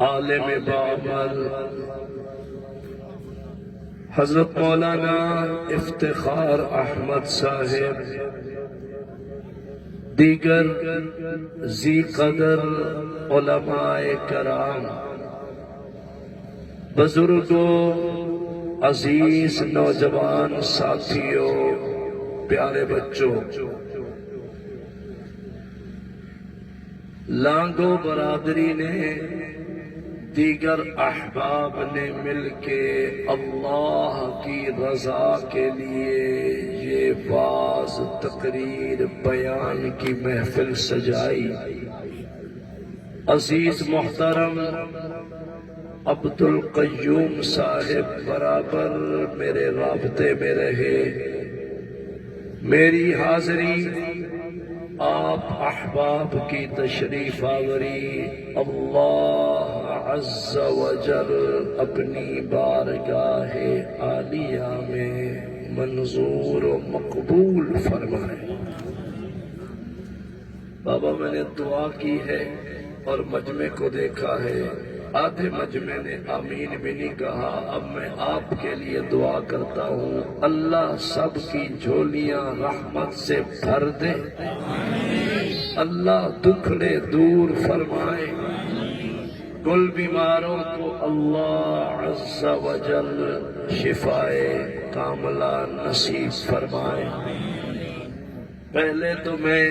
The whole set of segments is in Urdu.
عالم بامل حضرت مولانا افتخار احمد صاحب، دیگر ذی قدر علماء کرام، بزرگوں، عزیز نوجوان ساتھیوں، پیارے بچوں، لانگو برادری نے، دیگر احباب نے مل کے اللہ کی رضا کے لیے یہ واعظ، تقریر، بیان کی محفل سجائی۔ عزیز محترم عبد القیوم صاحب برابر میرے رابطے میں رہے۔ میری حاضری، آپ احباب کی تشریف آوری، اللہ عز و جل اپنی بارگاہ عالیہ میں منظور و مقبول فرمائے۔ بابا میں نے دعا کی ہے اور مجمع کو دیکھا ہے، آدھے مجمع نے آمین بھی نہیں کہا۔ اب میں آپ کے لیے دعا کرتا ہوں، اللہ سب کی جھولیاں رحمت سے بھر دے، اللہ دکھڑے دور فرمائے، کل بیماروں کو اللہ عز و جل شفائے کاملہ نصیب فرمائے۔ پہلے تو میں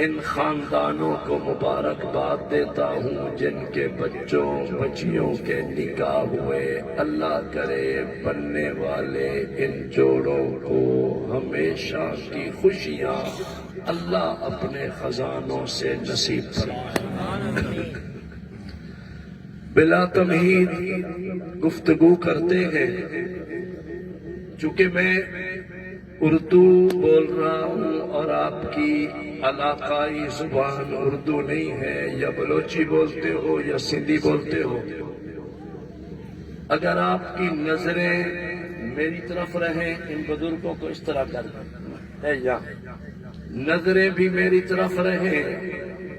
ان خاندانوں کو مبارکباد دیتا ہوں جن کے بچوں بچیوں کے نکاح ہوئے۔ اللہ کرے بننے والے ان جوڑوں کو ہمیشہ کی خوشیاں اللہ اپنے خزانوں سے نصیب فرمائے۔ بلا تمہید گفتگو کرتے ہیں، چونکہ میں اردو بول رہا ہوں اور آپ کی علاقائی زبان اردو نہیں ہے، یا بلوچی بولتے ہو یا سندھی بولتے ہو، اگر آپ کی نظریں میری طرف رہیں، ان بزرگوں کو اس طرح کر دیں، نظریں بھی میری طرف رہیں،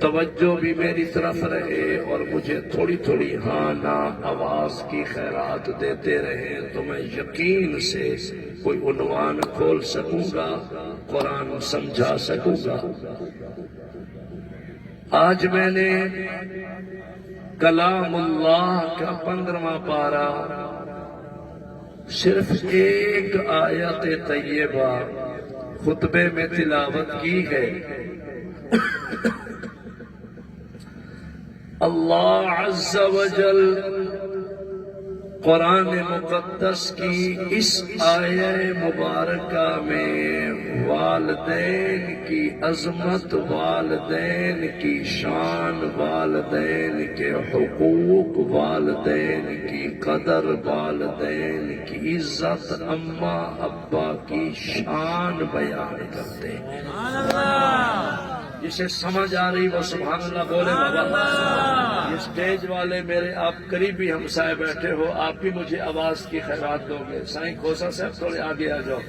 توجہ بھی میری طرف رہے، اور مجھے تھوڑی تھوڑی ہاں نا آواز کی خیرات دیتے رہے، تو میں یقین سے کوئی عنوان کھول سکوں گا، قرآن سمجھا سکوں گا۔ آج میں نے کلام اللہ کا 15واں پارہ، صرف ایک آیت طیبہ خطبے میں تلاوت کی ہے۔ اللہ عز و جل قرآن مقدس کی اس آیہ مبارکہ میں والدین کی عظمت، والدین کی شان، والدین کے حقوق، والدین کی قدر، والدین کی عزت، اماں ابا کی شان بیان کرتے ہیں۔ جسے سمجھ آ رہی وہ سبحان اللہ بولے بابا۔ یہ سٹیج والے میرے آپ قریبی ہمسائے بیٹھے ہو، آپ بھی مجھے آواز کی خیرات دو گے۔ سائیں کھوسا صاحب تھوڑے آگے آ جاؤ،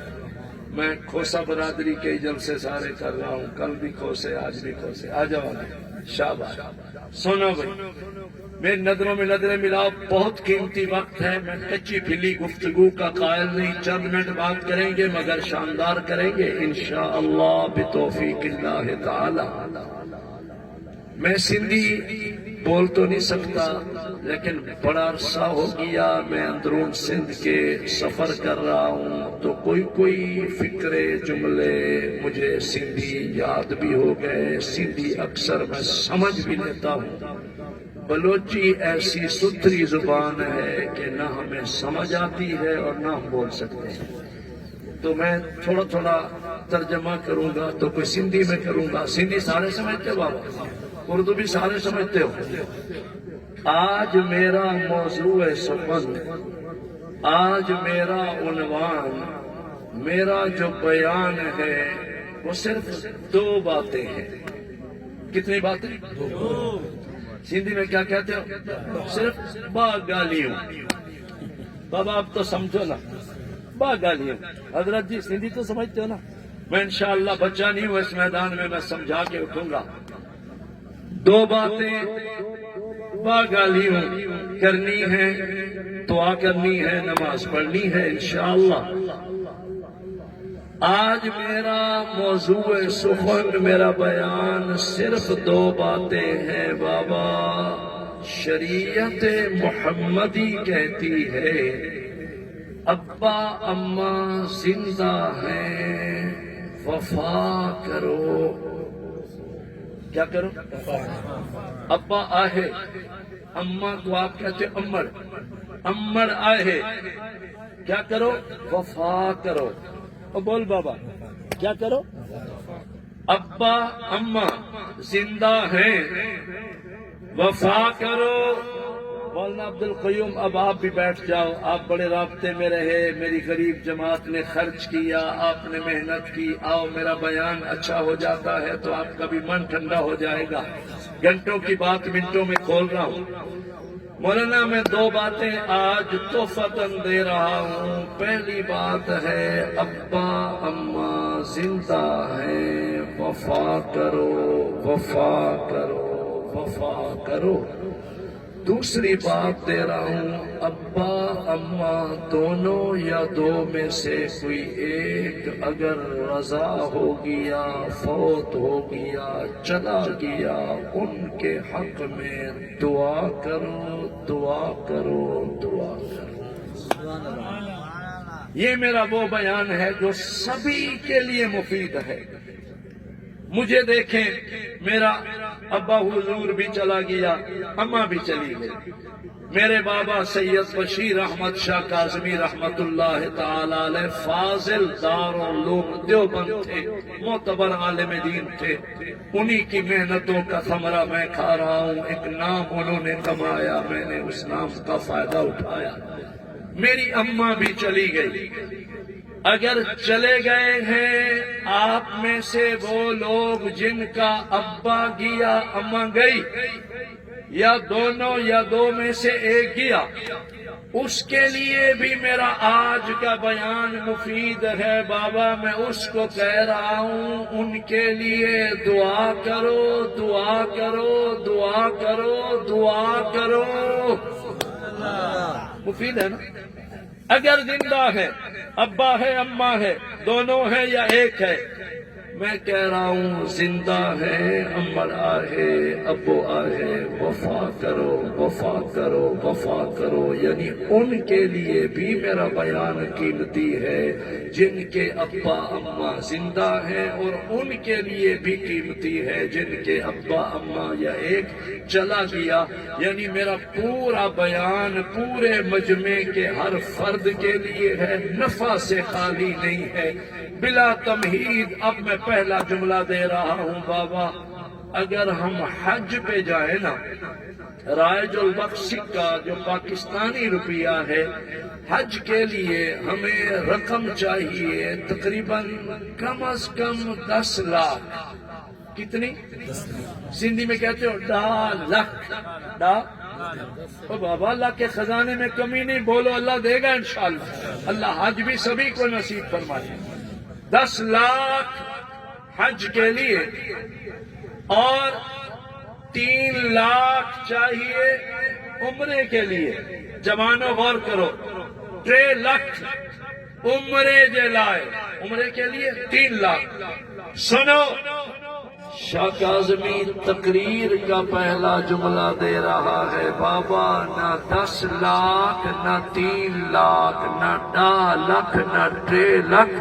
میں کھوسا برادری کے جلسے سارے کر رہا ہوں، کل بھی کھوسے آج بھی کھوسے، آ جاؤ آگے۔ شاباش، سنو بھائی، میری نظروں میں نظریں ملاؤ، بہت قیمتی وقت ہے، میں کچی پھلی گفتگو کا قائل نہیں، چند منٹ بات کریں گے مگر شاندار کریں گے انشاءاللہ بتوفیق اللہ تعالی۔ میں سندھی بول تو نہیں سکتا، لیکن بڑا عرصہ ہو گیا میں اندرون سندھ کے سفر کر رہا ہوں، تو کوئی فکرے جملے مجھے سندھی یاد بھی ہو گئے، سندھی اکثر میں سمجھ بھی لیتا ہوں۔ بلوچی ایسی ستھری زبان ہے کہ نہ ہمیں سمجھ آتی ہے اور نہ ہم بول سکتے ہیں، تو میں تھوڑا تھوڑا ترجمہ کروں گا، تو کوئی سندھی میں کروں گا۔ سندھی سارے سمجھتے ہو بابا؟ اردو بھی سارے سمجھتے ہو؟ آج میرا موضوع سخن، آج میرا عنوان، میرا جو بیان ہے وہ صرف 2 باتیں ہیں۔ کتنی باتیں؟ سندھی میں کیا کہتے ہو؟ صرف باگالیوں۔ بابا اب تو سمجھو نا، باگالیوں۔ حضرت جی سندھی تو سمجھتے ہو نا؟ میں انشاءاللہ بچہ نہیں ہوں اس میدان میں، میں سمجھا کے اٹھوں گا۔ 2 باتیں گالیوں کرنی ہے، دعا کرنی ہے، نماز پڑھنی ہے انشاءاللہ۔ آج میرا موضوع سخن، میرا بیان صرف دو باتیں ہیں بابا۔ شریعت محمدی کہتی ہے ابا اماں زندہ ہیں، وفا کرو۔ کیا کرو؟ ابا آہے، اماں کو آپ کہتے امڑ، امڑ آہے، کیا کرو؟ وفا کرو۔ بول بابا کیا کرو؟ ابا اماں زندہ ہیں، وفا کرو۔ مولانا عبد القیوم اب آپ بھی بیٹھ جاؤ، آپ بڑے رابطے میں رہے، میری غریب جماعت نے خرچ کیا، آپ نے محنت کی، آؤ میرا بیان اچھا ہو جاتا ہے تو آپ کا بھی من ٹھنڈا ہو جائے گا۔ گھنٹوں کی بات منٹوں میں کھول رہا ہوں۔ مولانا میں دو باتیں آج تحفتاً دے رہا ہوں۔ پہلی بات ہے ابا اماں زندہ ہیں، وفا کرو، وفا کرو، وفا کرو۔ دوسری بات دے رہا ہوں، ابا اماں دونوں یا دو میں سے کوئی ایک اگر رضا ہو گیا، فوت ہو گیا، چلا گیا، ان کے حق میں دعا کرو، دعا کرو، دعا کرو۔ یہ میرا وہ بیان ہے جو سبھی کے لیے مفید ہے۔ مجھے دیکھیں، میرا ابا حضور بھی چلا گیا، اماں بھی چلی گئی۔ میرے بابا سید بشیر احمد شاہ کاظمی رحمت اللہ تعالی علیہ فاضل دارالعلوم دیوبند تھے، معتبر عالم دین تھے۔ انہی کی محنتوں کا ثمرہ میں کھا رہا ہوں۔ ایک نام انہوں نے کمایا، میں نے اس نام کا فائدہ اٹھایا۔ میری اماں بھی چلی گئی۔ اگر چلے گئے ہیں آپ میں سے وہ لوگ جن کا ابا گیا، اماں گئی، یا دونوں یا دو میں سے ایک گیا، اس کے لیے بھی میرا آج کا بیان مفید ہے بابا۔ میں اس کو کہہ رہا ہوں، ان کے لیے دعا کرو، دعا کرو، دعا کرو، دعا کرو۔ مفید ہے نا؟ اگر زندہ ہے، ابا ہے، اماں ہے، دونوں ہے یا ایک ہے، میں کہہ رہا ہوں زندہ ہے، امر آہے، ابو آہے، وفا کرو، وفا کرو، وفا کرو۔ یعنی ان کے لیے بھی میرا بیان قیمتی ہے جن کے ابا اماں زندہ ہیں، اور ان کے لیے بھی قیمتی ہے جن کے ابا اماں یا ایک چلا گیا۔ یعنی میرا پورا بیان پورے مجمع کے ہر فرد کے لیے ہے، نفع سے خالی نہیں ہے، بلا تمہید۔ اب میں پہلا جملہ دے رہا ہوں بابا، اگر ہم حج پہ جائیں نا، رائج البخش سکہ جو پاکستانی روپیہ ہے، حج کے لیے ہمیں رقم چاہیے تقریباً کم از کم 10 لاکھ۔ کتنی؟ سندھی میں کہتے ہو 10 لاکھ۔ او بابا، اللہ کے خزانے میں کمی نہیں، بولو اللہ دے گا انشاءاللہ۔ اللہ حج بھی سبھی کو نصیب فرمائے۔ 10 لاکھ حج کے لیے، اور 3 لاکھ چاہیے عمرے کے لیے۔ جوانوں غور کرو، 3 لاکھ عمرے جے لائے، عمرے کے لیے 3 لاکھ۔ سنو، شاہ کاظمی تقریر کا پہلا جملہ دے رہا ہے بابا، نہ 10 لاکھ، نہ 3 لاکھ، نہ 10 لاکھ، نہ 3 لاکھ۔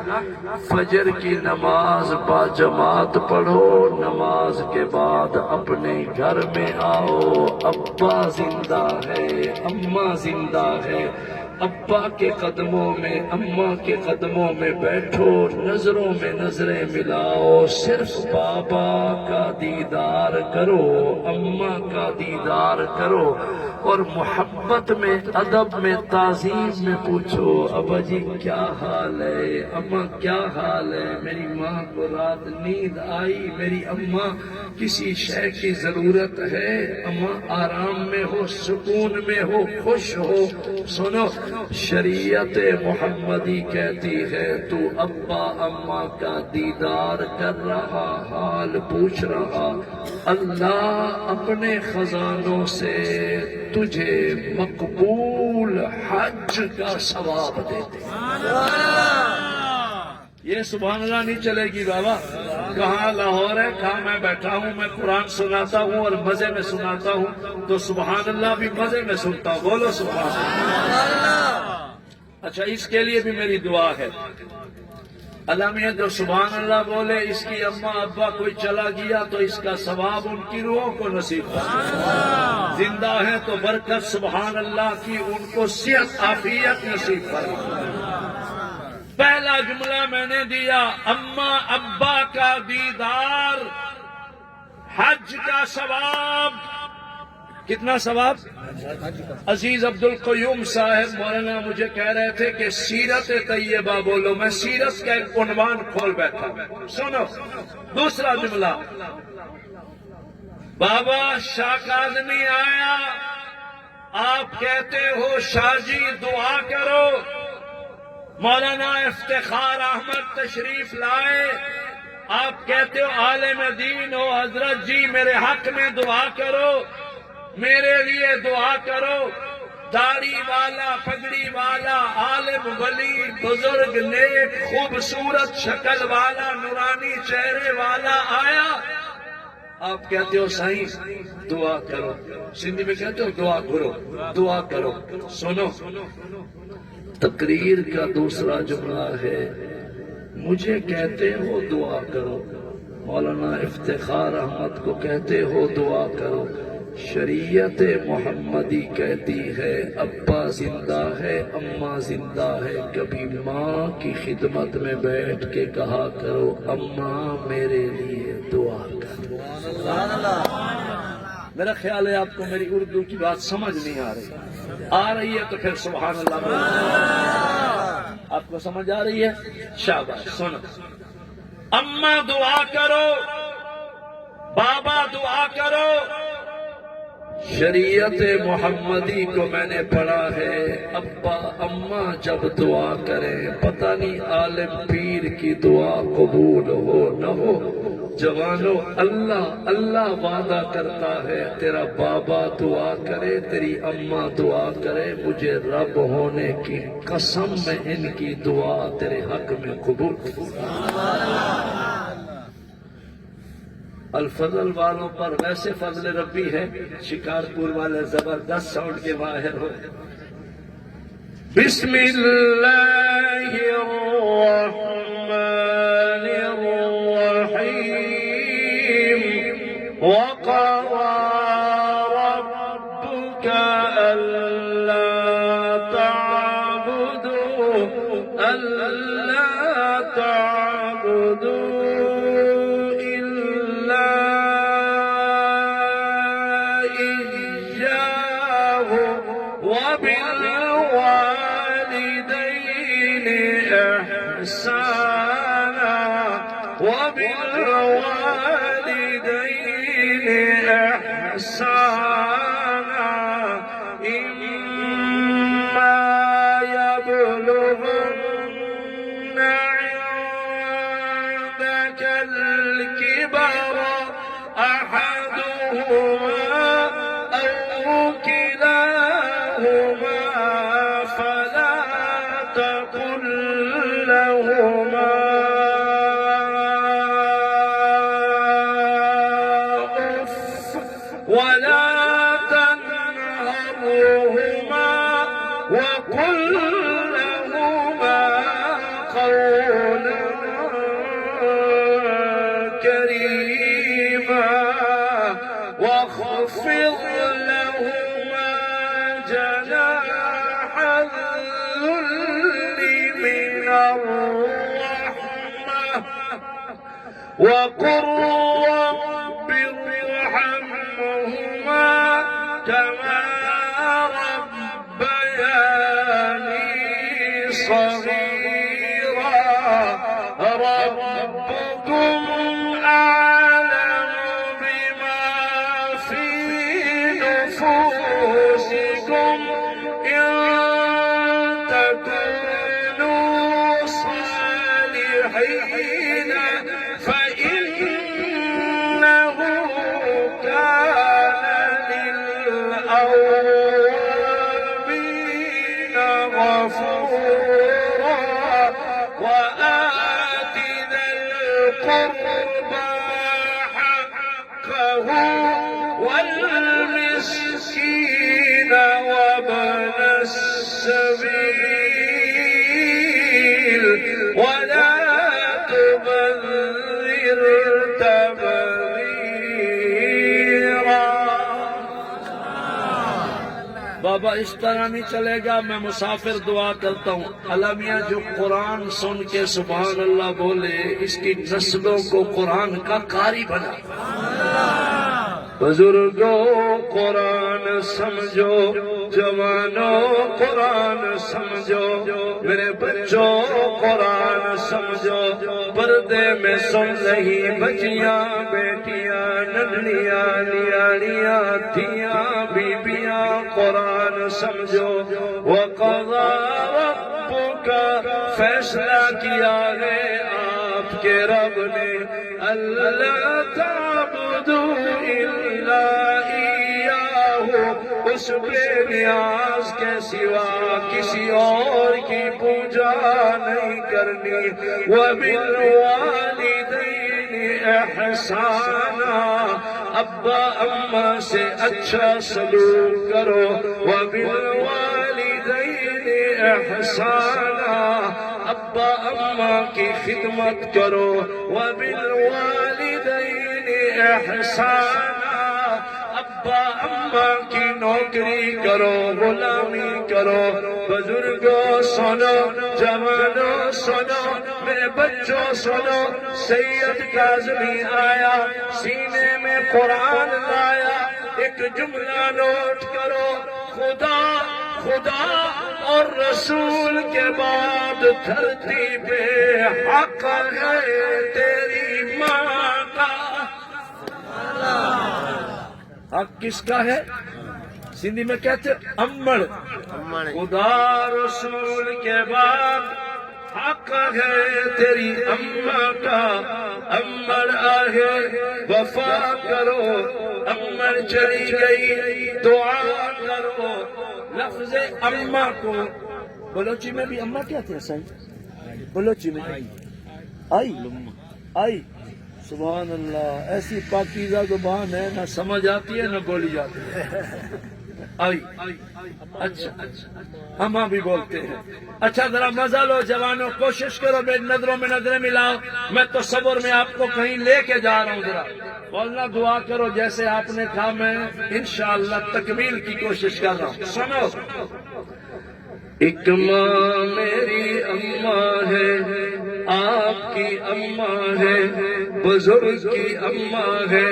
فجر کی نماز با جماعت پڑھو، نماز کے بعد اپنے گھر میں آؤ، ابا زندہ ہے، اماں زندہ ہے، ابا کے قدموں میں، اماں کے قدموں میں بیٹھو، نظروں میں نظریں ملاؤ، صرف بابا کا دیدار کرو، اماں کا دیدار کرو، اور محبت میں، ادب میں، تعظیم میں پوچھو، ابا جی کیا حال ہے، اماں کیا حال ہے، میری ماں کو رات نیند آئی، میری اماں کسی شے کی ضرورت ہے، اماں آرام میں ہو، سکون میں ہو، خوش ہو۔ سنو، شریعت محمدی کہتی ہے تو ابا اماں کا دیدار کر رہا، حال پوچھ رہا، اللہ اپنے خزانوں سے تجھے مقبول حج کا ثواب دیتے ہیں۔ یہ سبحان اللہ نہیں چلے گی بابا، کہاں لاہور ہے، کہاں میں بیٹھا ہوں، میں قرآن سناتا ہوں اور مزے میں سناتا ہوں، تو سبحان اللہ بھی مزے میں سنتا ہوں، بولو سبحان اللہ۔ اچھا، اس کے لیے بھی میری دعا ہے، اللہ میاں جو سبحان اللہ بولے اس کی اماں ابا کوئی چلا گیا تو اس کا ثواب ان کی روحوں کو نصیب فرمائے، زندہ ہے تو برکت سبحان اللہ کی ان کو صحت عافیت نصیب فرمائے۔ پہلا جملہ میں نے دیا، اماں ابا کا دیدار، حج کا ثواب، کتنا ثواب؟ عزیز عبدالقیوم صاحب مولانا مجھے کہہ رہے تھے کہ سیرت طیبہ بولو، میں سیرت کا ایک عنوان کھول بیٹھا، سنو دوسرا جملہ، بابا شاہ کاظمی آیا، آپ کہتے ہو شاہ جی دعا کرو، مولانا افتخار احمد تشریف لائے، آپ کہتے ہو عالم دین ہو، حضرت جی میرے حق میں دعا کرو، میرے لیے دعا کرو، داڑھی والا پگڑی والا عالم ولی بزرگ نیک خوبصورت شکل والا نورانی چہرے والا آیا، آپ کہتے ہو سائیں دعا کرو، سندھی میں کہتے ہو دعا کرو، دعا کرو۔ سنو تقریر کا دوسرا جملہ ہے، مجھے کہتے ہو دعا کرو، مولانا افتخار احمد کو کہتے ہو دعا کرو، شریعت محمدی کہتی ہے ابا زندہ ہے اماں زندہ ہے، کبھی ماں کی خدمت میں بیٹھ کے کہا کرو اماں میرے لیے دعا کرو۔ میرا خیال ہے آپ کو میری اردو کی بات سمجھ نہیں آ رہی ہے تو پھر سبحان اللہ بولو۔ آپ کو سمجھ آ رہی ہے؟ شاباش۔ سنو، اماں دعا کرو، بابا دعا کرو، شریعت محمدی کو میں نے پڑھا ہے، ابا اماں جب دعا کریں پتہ نہیں عالم پیر کی دعا قبول ہو نہ ہو، جوانو اللہ اللہ وعدہ کرتا ہے تیرا بابا دعا کرے تیری اماں دعا کرے، مجھے رب ہونے کی قسم میں ان کی دعا تیرے حق میں قبول۔ الفضل والوں پر ویسے فضل ربی ہے، شکارپور والے زبردست ساؤنڈ کے ماہر ہو۔ بسم اللہ الرحمن الرحیم، وقضى ربك ألا تعبدوا وبالوالدين إحسانا إما يبلغن عندك الكبر أحدهما أو كلاهما فلا تقل لهما أف ولا تنهرهما وقل لهما قولا كريما واخفض لهما جناح الذل من الرحمة وقل رب ارحمهما كما ربياني صغيرا ربكم أعلم بما في نفوسكم إن تكونوا صالحين فإنه كان للأولين السبيل ولا تبذر تبذيرا. بابا اس طرح نہیں چلے گا. میں مسافر دعا کرتا ہوں اللہ میاں جو قرآن سن کے سبحان اللہ بولے اس کی نسلوں کو قرآن کا قاری بنا. بزرگوں قرآن سمجھو، جوانوں قرآن سمجھو، میرے بچوں قرآن سمجھو. پردے میں سن رہی بچیاں بیٹیاں ننھیاں نیاڑیاں تھیاں بیبیاں قرآن سمجھو. وقضا ربک فیصلہ کیا ہے آپ کے رب نے اللہ تعبدوا الا ایاہ، اس بے نیاز کے سوا کسی اور کی پوجا نہیں کرنی. وبالوالدین احسانا، ابا اماں سے اچھا سلوک کرو. وبالوالدین احسانا، ابا اماں کی خدمت کرو. وبالوالدین احسانا، ابا اماں کی نوکری کرو، غلامی کرو. بزرگوں سنو، جوانوں سنو، میرے بچوں سنو. سید کاظمی آیا، سینے میں قرآن لایا. ایک جملہ نوٹ کرو، خدا خدا اور رسول کے بعد دھرتی پہ حق ہے تیری ماں کا. حق کس کا ہے؟ سندھی میں کہتے امڑ. خدا رسول کے بعد حق ہے تیری اماں کا. امڑ آگے وفا کرو، امڑ چلی گئی دعا کرو. لفظ اماں کو بلوچی میں بھی اماں کہتے ہیں سائیں. بلوچی میں آئی. سبحان اللہ، ایسی پاکیزہ زبان ہے نہ سمجھ آتی ہے نہ بولی جاتی ہے. آئی. اچھا ہم بھی بولتے ہیں. اچھا ذرا مزہ لو جوانوں، کوشش کرو میری نظروں میں نظریں ملاؤ. میں تو صبر میں آپ کو کہیں لے کے جا رہا ہوں. ذرا واللہ دعا کرو جیسے آپ نے کہا، میں انشاءاللہ تکمیل کی کوشش کر رہا ہوں. سنو، ایک ماں میری اماں ہے، آپ کی اماں ہے، بزرگ کی اماں ہے،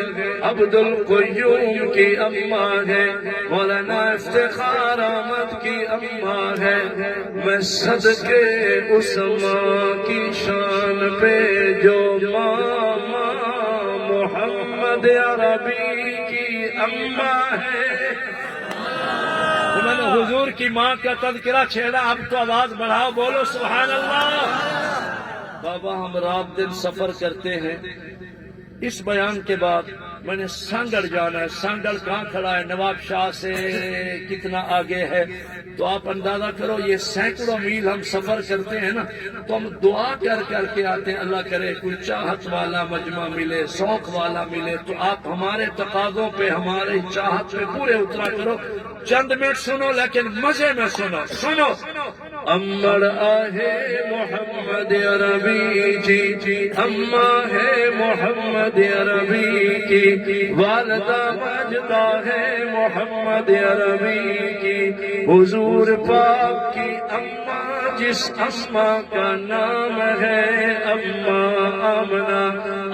عبدالقیوم کی اماں ہے، مولانا افتخار احمد کی اماں ہے. میں صدقے اس ماں کی شان پہ جو ماں محمد عربی کی اماں ہے. میں نے حضور کی ماں کا تذکرہ چھیڑا، اب تو آواز بڑھاؤ، بولو سبحان اللہ. بابا ہم رات دن سفر کرتے ہیں. اس بیان کے بعد میں نے سانگڑ جانا ہے. سانگڑ کہاں کھڑا ہے؟ نواب شاہ سے کتنا آگے ہے؟ تو آپ اندازہ کرو یہ سینکڑوں میل ہم سفر کرتے ہیں نا. تو ہم دعا کر کر کے آتے ہیں اللہ کرے کوئی چاہت والا مجمع ملے، شوق والا ملے. تو آپ ہمارے تقاضوں پہ، ہمارے چاہت پہ پورے اترا کرو. چند منٹ سنو لیکن مزے میں سنو. سنو، امڑ آہے محمد عربی جی، اماں ہے محمد عربی کی، والدہ ماجدہ ہے محمد عربی کی. حضور پاک کی اماں جس اماں کا نام ہے اماں آمنہ.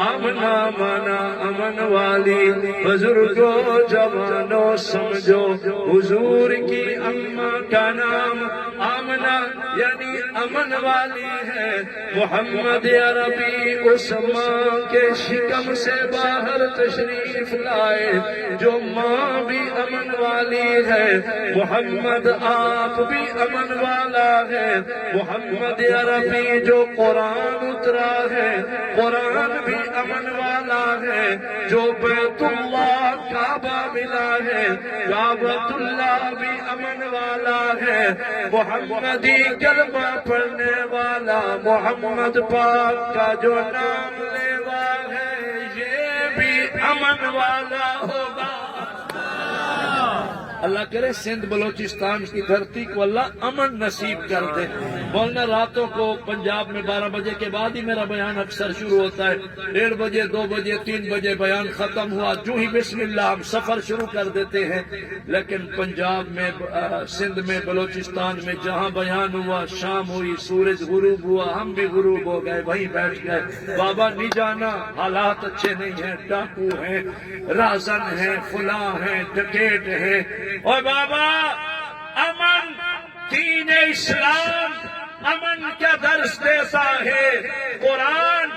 آمنہ مانا امن والی. بزرگوں جوانوں سمجھو، حضور کی اماں کا نام آمنہ یعنی امن والی ہے. محمد عربی اس ماں کے شکم سے باہر تشریف لائے جو ماں بھی امن والی ہے. محمد آپ بھی امن والا ہے. محمد عربی جو قرآن اترا ہے، قرآن بھی امن والا ہے. جو بیت اللہ کعبہ ملا ہے، کعبۃ اللہ بھی امن والا ہے. محمدی کلمہ پڑھنے والا، محمد پاک کا جو نام لیوا ہے، یہ بھی امن والا ہوگا. اللہ کرے سندھ بلوچستان کی دھرتی کو اللہ امن نصیب کر دے۔ بولنا راتوں کو پنجاب میں 12 بجے کے بعد ہی میرا بیان اکثر شروع ہوتا ہے، 1:30 بجے 2 بجے 3 بجے بیان ختم ہوا، جو ہی بسم اللہ ہم سفر شروع کر دیتے ہیں۔ لیکن پنجاب میں، سندھ میں، بلوچستان میں جہاں بیان ہوا، شام ہوئی، سورج غروب ہوا، ہم بھی غروب ہو گئے، وہیں بیٹھ گئے۔ بابا نہیں جانا، حالات اچھے نہیں ہیں، ڈاکو ہیں، رازن ہیں، فلاں ہیں، ڈکیٹ ہیں۔ اور بابا امن دین اسلام امن کا درس دیتا ہے، قرآن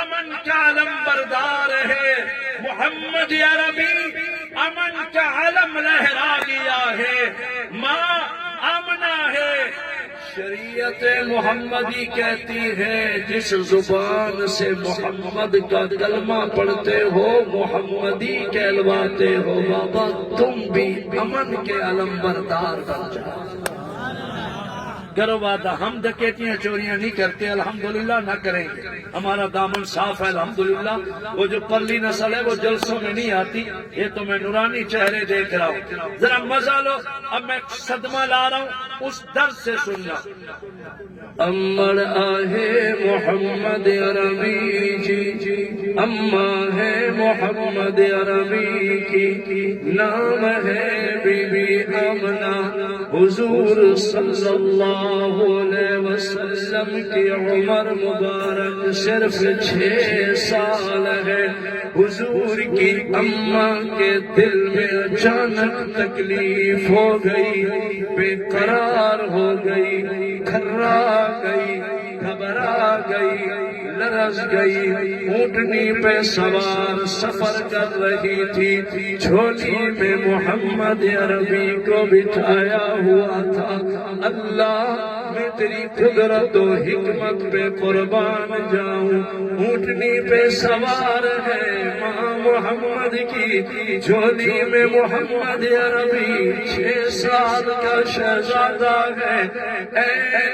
امن کا علم بردار ہے، محمد عربی امن کا علم لہرا دیا ہے، ماں آمنہ ہے۔ شریعت محمدی کہتی ہے جس زبان سے محمد کا کلمہ پڑھتے ہو محمدی کہلواتے ہو، بابا تم بھی امن کے علم بردار بن جاؤ۔ کرو وعدہ، ہم ڈکیتیاں چوریاں نہیں کرتے، الحمدللہ نہ کریں گے، ہمارا دامن صاف ہے الحمدللہ۔ وہ جو پرلی نسل ہے وہ جلسوں میں نہیں آتی، یہ تو میں نورانی چہرے دیکھ رہا ہوں، ذرا مزہ لو۔ اب میں صدمہ لا رہا ہوں، اس درد سے سننا۔ امر آہے محمد عربی جی، اما ہے محمد عربی کی، نام ہے بی بی آمنہ، حضور صلی اللہ علیہ وسلم کی عمر مبارک صرف 6 سال ہے۔ حضور کی اماں کے دل میں اچانک تکلیف ہو گئی، بے قرار ہو گئی، کھرا گئی، گھبرا گئی، لرز گئی، اونٹنی پہ سوار سفر کر رہی تھی، جھولی میں محمد عربی کو بٹھایا ہوا تھا۔ اللہ میں تیری قدرت و حکمت پہ قربان جاؤں، اونٹنی پہ سوار ہے ماں محمد کی، جھولی میں محمد عربی 6 سال کا شہزادہ ہے۔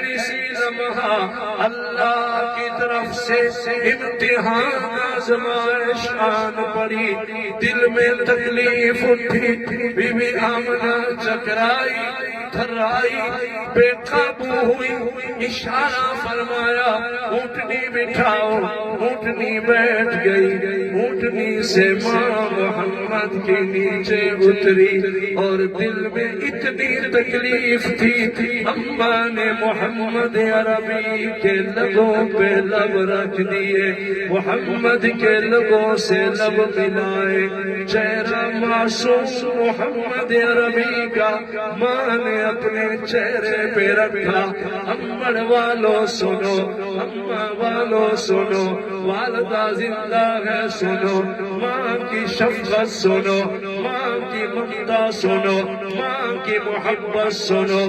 اسی لمحہ اللہ کی طرف سے امتحان آزمائش آن پڑی، دل میں تکلیف اٹھی، بی بی آمنہ چکرائی، تھرائی، بے قابو ہوئی، اشارہ فرمایا اونٹنی بٹھاؤ، اونٹنی بیٹھ گئی، اونٹنی سے ماں محمد کے نیچے اتری، اور دل میں اتنی تکلیف تھی، اماں نے محمد عربی کے لبوں پہ لب رکھ دیے، محمد کے لبوں سے لب ملائے، چہرہ معصوم محمد عربی کا ماں نے اپنے چہرے پہ رکھا۔ امڑ والو سنو، اماں والو سنو، والدہ زندہ ہے سنو، ماں کی شفقت سنو، ماں کی ممتا سنو، ماں کی محبت سنو۔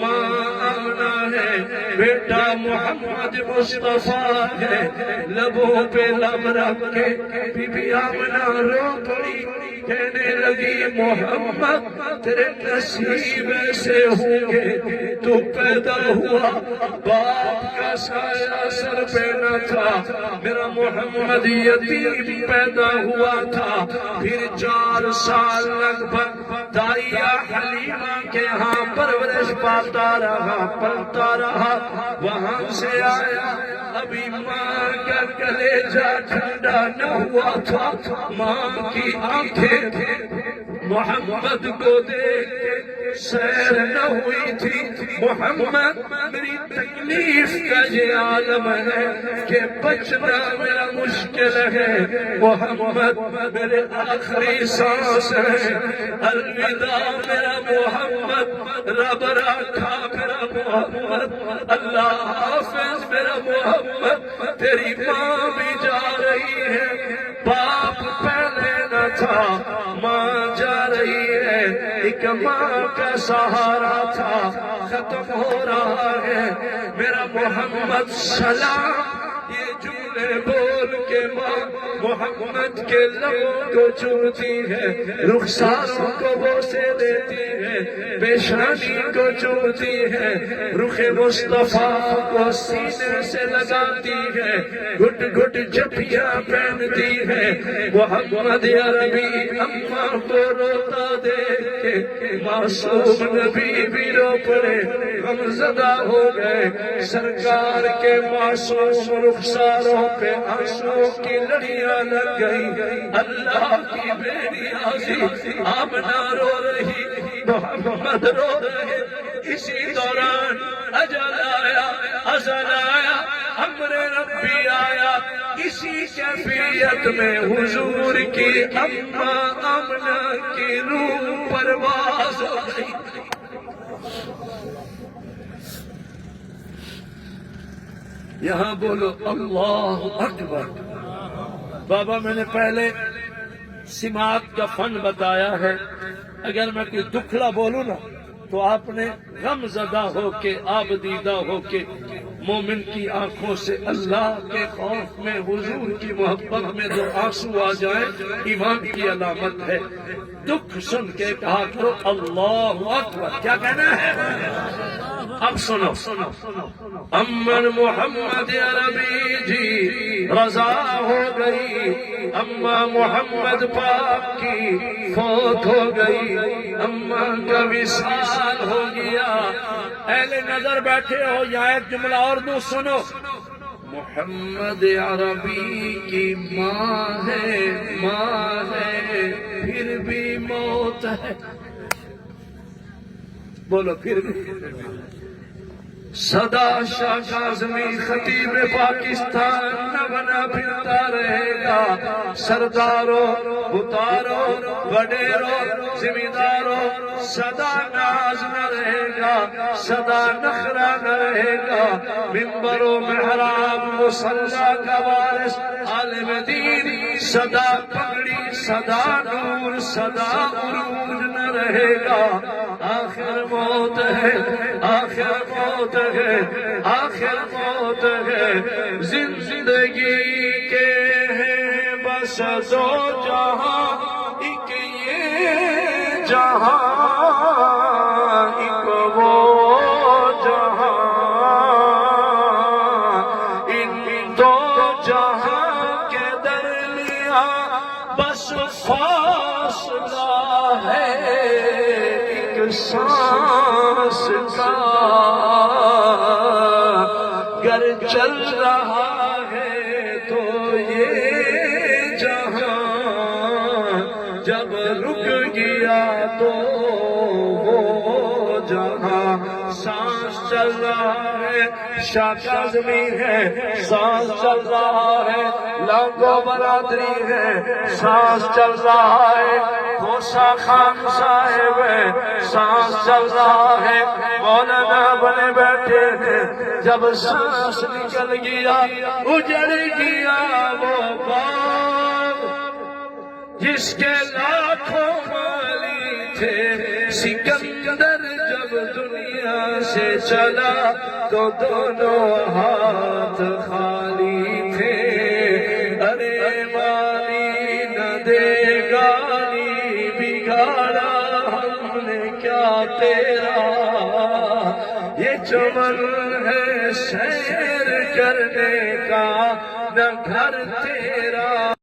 ماں آمنہ ہے، بیٹا محمد مصطفیٰ ہے، لبوں پہ لب رکھ کے بی بی آمنہ رو پڑی، کہنے لگی محمد تیرے نصیب ایسے ہوں گے، تو پیدا ہوا باپ کا سایہ سر پہ نہ تھا، میرا محمد یتیم پیدا ہوا تھا، پھر 4 سال لگ بھگ دائیا حلیمہ کے ہاں پرورش پاتا رہا، پلتا رہا، وہاں سے آیا، ابھی ماں کا کلیجہ ٹھنڈا نہ ہوا تھا، ماں کی آنکھیں محمد کو دیکھ کے سیر نہ ہوئی تھی۔ محمد میری تکلیف کا یہ عالم ہے کہ بچنا میرا مشکل ہے، محمد میرے آخری سانس ہے، الوداع میرا محمد، رب رکھا میرا محمد، اللہ حافظ میرا محمد، تیری ماں بھی جا رہی ہے، باپ پہلے نہ تھا، ماں جا رہی ہے، ایک ماں کا سہارا تھا، ختم ہو رہا ہے، میرا محمد سلام، یہ جملے بول بول کے ماں محمد کے لبوں کو چومتی ہے، رخساروں کو بوسے دیتی ہے، پیشانی کو چومتی ہے، رخ مصطفیٰ کو سینے سے لگاتی ہے، گھٹ گھٹ جھپیاں پہنتی ہے۔ محمد عربی اماں کو روتا دیکھ کے معصوم نبی بھی رو پڑے، غمزدہ ہو گئے۔ سرکار کے معصوم رخساروں پہ آنسوں کی لڑیاں لگ گئی۔ اللہ کی بے نیازی آمنہ رو رہی، محمد رو رہے۔ اسی دوران اجل آیا، امر ربی آیا۔ اسی کیفیت میں حضور کی اماں آمنہ کی روح پرواز ہو گئی۔ یہاں بولو اللہ اکبر۔ بابا میں نے پہلے سماعت کا فن بتایا ہے، اگر میں کوئی دکھڑا بولوں نا تو آپ نے غم زدہ ہو کے، آبدیدہ ہو کے، مومن کی آنکھوں سے اللہ کے خوف میں، حضور کی محبت میں جو آنسو آ جائیں، ایمان کی علامت ہے۔ دکھ سن کے کہا کرو اللہ اکبر۔ کیا کہنا ہے؟ اب سنو، امن محمد عربی جی رضا ہو گئی، اماں محمد پاک کی فوت ہو گئی، اماں کا وصال ہو گیا۔ اہل نظر بیٹھے ہو، یا ایک جملہ اور دو سنو، محمد عربی کی ماں ہے پھر بھی موت ہے۔ بولو پھر بھی۔ سدا شاہ کاظمی خطیب پاکستان نہ بنا پھرتا رہے گا، سرداروں، بتاروں، وڈیروں، زمینداروں، سدا ناز نہ رہے گا، سدا نخرہ نہ رہے گا۔ منبر و محراب مصلی کا وارث عالم دین، سدا پگڑی، سدا نور، سدا عروج نہ رہے گا۔ آخر موت ہے، آخر موت ہے، آخر موت ہے۔ زندگی کے ہیں بس دو جہاں، ایک یہ جہاں، ایک وہ جہاں۔ ان دو جہاں کے درمیان بس فاصلہ ہے ایک سانس کا۔ گر چل رہا ہے تو یہ جہاں، جب رک گیا تو وہ جہاں۔ سانس چل رہا ہے، شاہ کاظمی ہے، سانس چل رہا ہے، لانگو برادری ہے، سانس چل رہا ہے، موسیٰ خان صاحب ہے، سانس چل رہا ہے، مولانا بنے بیٹھے ہیں۔ جب سانس نکل گیا، اجڑ گیا وہ باغ جس کے لاکھوں مالی تھے۔ سکندر جب دنیا سے چلا تو دونوں ہاتھ خالی تھے۔ ارے مالی نہ دے گالی، بگاڑا ہم نے کیا تیرا، یہ چمن ہے سیر کرنے کا، نہ گھر تیرا۔